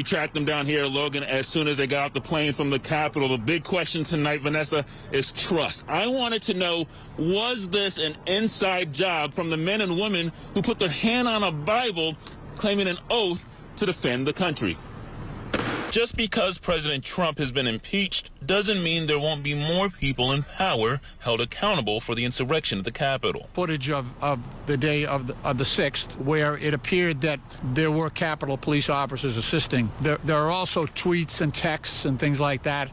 We tracked them down here, Logan, as soon as they got off the plane from the Capitol. The big question tonight, Vanessa, is trust. I wanted to know, was this an inside job from the men and women who put their hand on a Bible claiming an oath to defend the country? Just because President Trump has been impeached doesn't mean there won't be more people in power held accountable for the insurrection at the Capitol. Footage of the day of the 6th, where it appeared that there were Capitol police officers assisting. There are also tweets and texts and things like that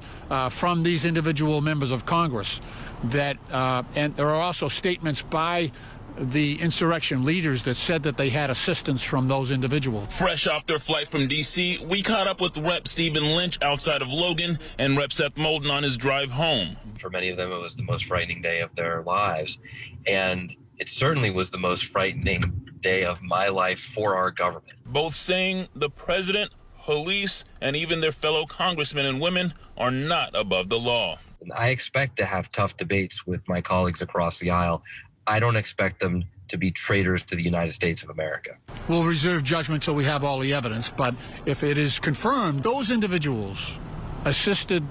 from these individual members of Congress. And there are also statements by the insurrection leaders that said that they had assistance from those individuals. Fresh off their flight from D.C., we caught up with Rep. Stephen Lynch outside of Logan and Rep. Seth Moulton on his drive home. For many of them, it was the most frightening day of their lives. And it certainly was the most frightening day of my life for our government. Both saying the president, police, and even their fellow congressmen and women are not above the law. I expect to have tough debates with my colleagues across the aisle. I don't expect them to be traitors to the United States of America. We'll reserve judgment till we have all the evidence, but if it is confirmed those individuals assisted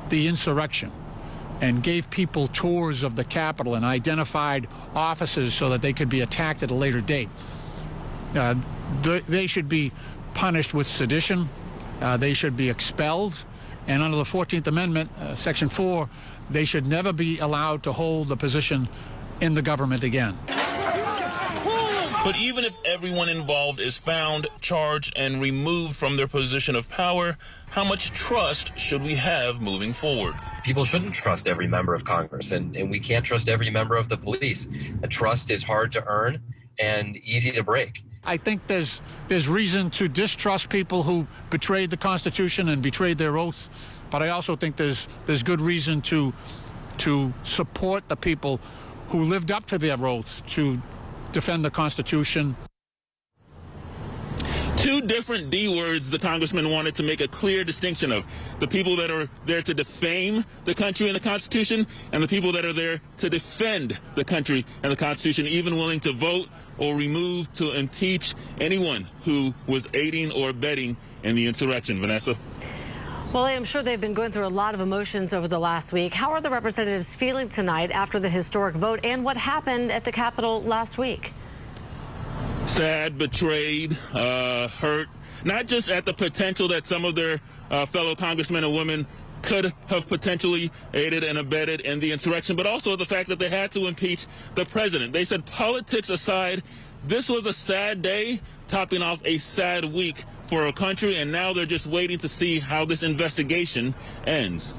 the insurrection and gave people tours of the Capitol and identified offices so that they could be attacked at a later date, they should be punished with sedition. They should be expelled. And under the 14th Amendment, Section 4, they should never be allowed to hold the position in the government again. But even if everyone involved is found, charged, and removed from their position of power, how much trust should we have moving forward? People shouldn't trust every member of Congress, and we can't trust every member of the police. A trust is hard to earn and easy to break. I think there's reason to distrust people who betrayed the Constitution and betrayed their oath, but I also think there's good reason to support the people who lived up to their oath to defend the Constitution. Two different D words the congressman wanted to make a clear distinction of. The people that are there to defame the country and the Constitution, and the people that are there to defend the country and the Constitution, even willing to vote or remove, to impeach anyone who was aiding or abetting in the insurrection. Vanessa? Well, I'm sure they've been going through a lot of emotions over the last week. How are the representatives feeling tonight after the historic vote and what happened at the Capitol last week? Sad, betrayed, hurt, not just at the potential that some of their fellow congressmen and women could have potentially aided and abetted in the insurrection, but also the fact that they had to impeach the president. They said, politics aside, this was a sad day, topping off a sad week for our country, and now they're just waiting to see how this investigation ends.